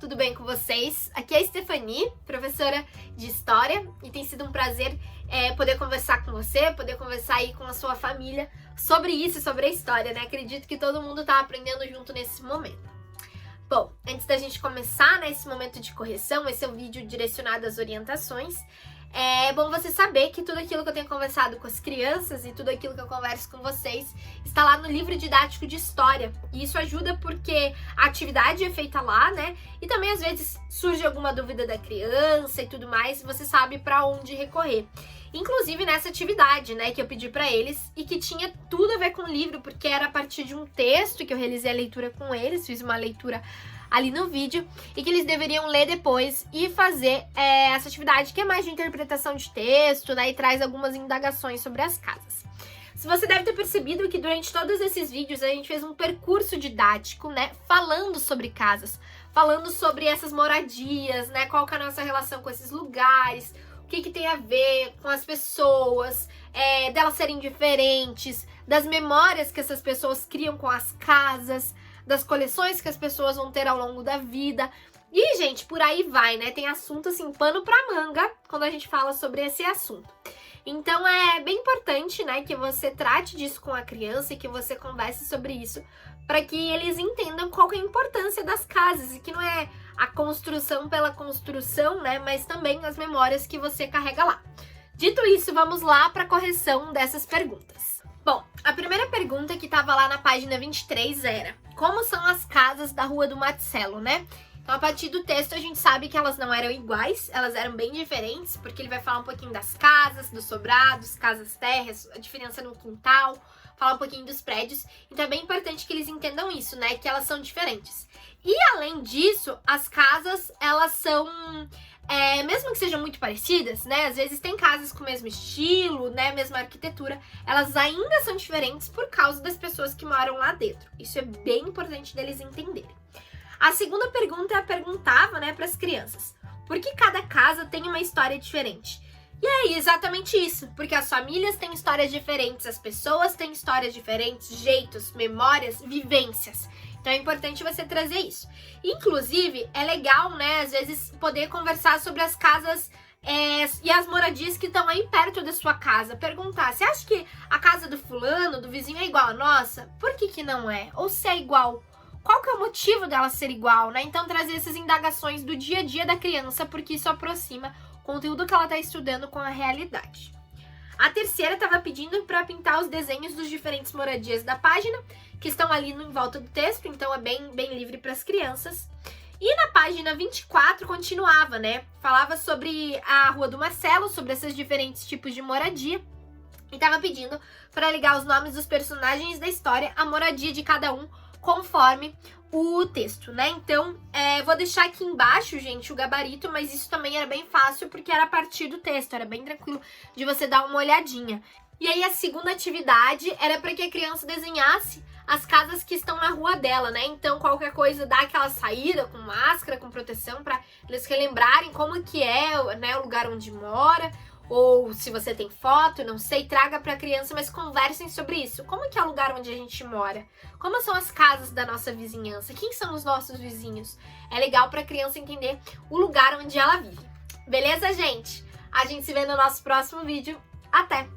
tudo bem com vocês? Aqui é a Stephanie, professora de História, e tem sido um prazer poder conversar com você, poder conversar aí com a sua família sobre isso, sobre a história, né? Acredito que todo mundo tá aprendendo junto nesse momento. Bom, antes da gente começar, né, esse momento de correção, esse é um vídeo direcionado às orientações. É bom você saber que tudo aquilo que eu tenho conversado com as crianças e tudo aquilo que eu converso com vocês está lá no livro didático de história. E isso ajuda porque a atividade é feita lá, né? E também às vezes surge alguma dúvida da criança e tudo mais, você sabe para onde recorrer. Inclusive nessa atividade, né, que eu pedi para eles e que tinha tudo a ver com o livro, porque era a partir de um texto que eu realizei a leitura com eles, fiz uma leitura ali no vídeo, e que eles deveriam ler depois e fazer essa atividade que é mais de interpretação de texto, né, e traz algumas indagações sobre as casas. Se você deve ter percebido que durante todos esses vídeos a gente fez um percurso didático, né, falando sobre casas, falando sobre essas moradias, né, qual que é a nossa relação com esses lugares, o que tem a ver com as pessoas, delas serem diferentes, das memórias que essas pessoas criam com as casas, das coleções que as pessoas vão ter ao longo da vida. E, gente, por aí vai, né? Tem assunto, assim, pano pra manga quando a gente fala sobre esse assunto. Então, é bem importante, né, que você trate disso com a criança e que você converse sobre isso para que eles entendam qual que é a importância das casas e que não é a construção pela construção, né, mas também as memórias que você carrega lá. Dito isso, vamos lá para a correção dessas perguntas. Bom, a primeira pergunta que estava lá na página 23 era: como são as casas da Rua do Marcelo, né? Então, a partir do texto, a gente sabe que elas não eram iguais, elas eram bem diferentes, porque ele vai falar um pouquinho das casas, dos sobrados, casas térreas, a diferença no quintal, falar um pouquinho dos prédios. Então, é bem importante que eles entendam isso, né? Que elas são diferentes. E, além disso, as casas, elas são... mesmo que sejam muito parecidas, né? Às vezes tem casas com o mesmo estilo, né? Mesma arquitetura, elas ainda são diferentes por causa das pessoas que moram lá dentro. Isso é bem importante deles entenderem. A segunda pergunta perguntava, né, para as crianças: por que cada casa tem uma história diferente? E é exatamente isso, porque as famílias têm histórias diferentes, as pessoas têm histórias diferentes, jeitos, memórias, vivências. Então é importante você trazer isso. Inclusive, é legal, né, às vezes poder conversar sobre as casas e as moradias que estão aí perto da sua casa. Perguntar: você acha que a casa do fulano, do vizinho, é igual à nossa? Por que não é? Ou se é igual? Qual que é o motivo dela ser igual, né? Então trazer essas indagações do dia a dia da criança, porque isso aproxima o conteúdo que ela está estudando com a realidade. A terceira estava pedindo para pintar os desenhos dos diferentes moradias da página, que estão ali em volta do texto, então é bem livre para as crianças. E na página 24 continuava, né? Falava sobre a Rua do Marcelo, sobre esses diferentes tipos de moradia, e estava pedindo para ligar os nomes dos personagens da história à moradia de cada um, conforme o texto, né? Então, vou deixar aqui embaixo, gente, o gabarito, mas isso também era bem fácil porque era a partir do texto, era bem tranquilo de você dar uma olhadinha. E aí, a segunda atividade era para que a criança desenhasse as casas que estão na rua dela, né? Então, qualquer coisa, dá aquela saída com máscara, com proteção, para eles relembrarem como que é, né, o lugar onde mora. Ou se você tem foto, não sei, traga para a criança, mas conversem sobre isso. Como que é o lugar onde a gente mora? Como são as casas da nossa vizinhança? Quem são os nossos vizinhos? É legal para a criança entender o lugar onde ela vive. Beleza, gente? A gente se vê no nosso próximo vídeo. Até!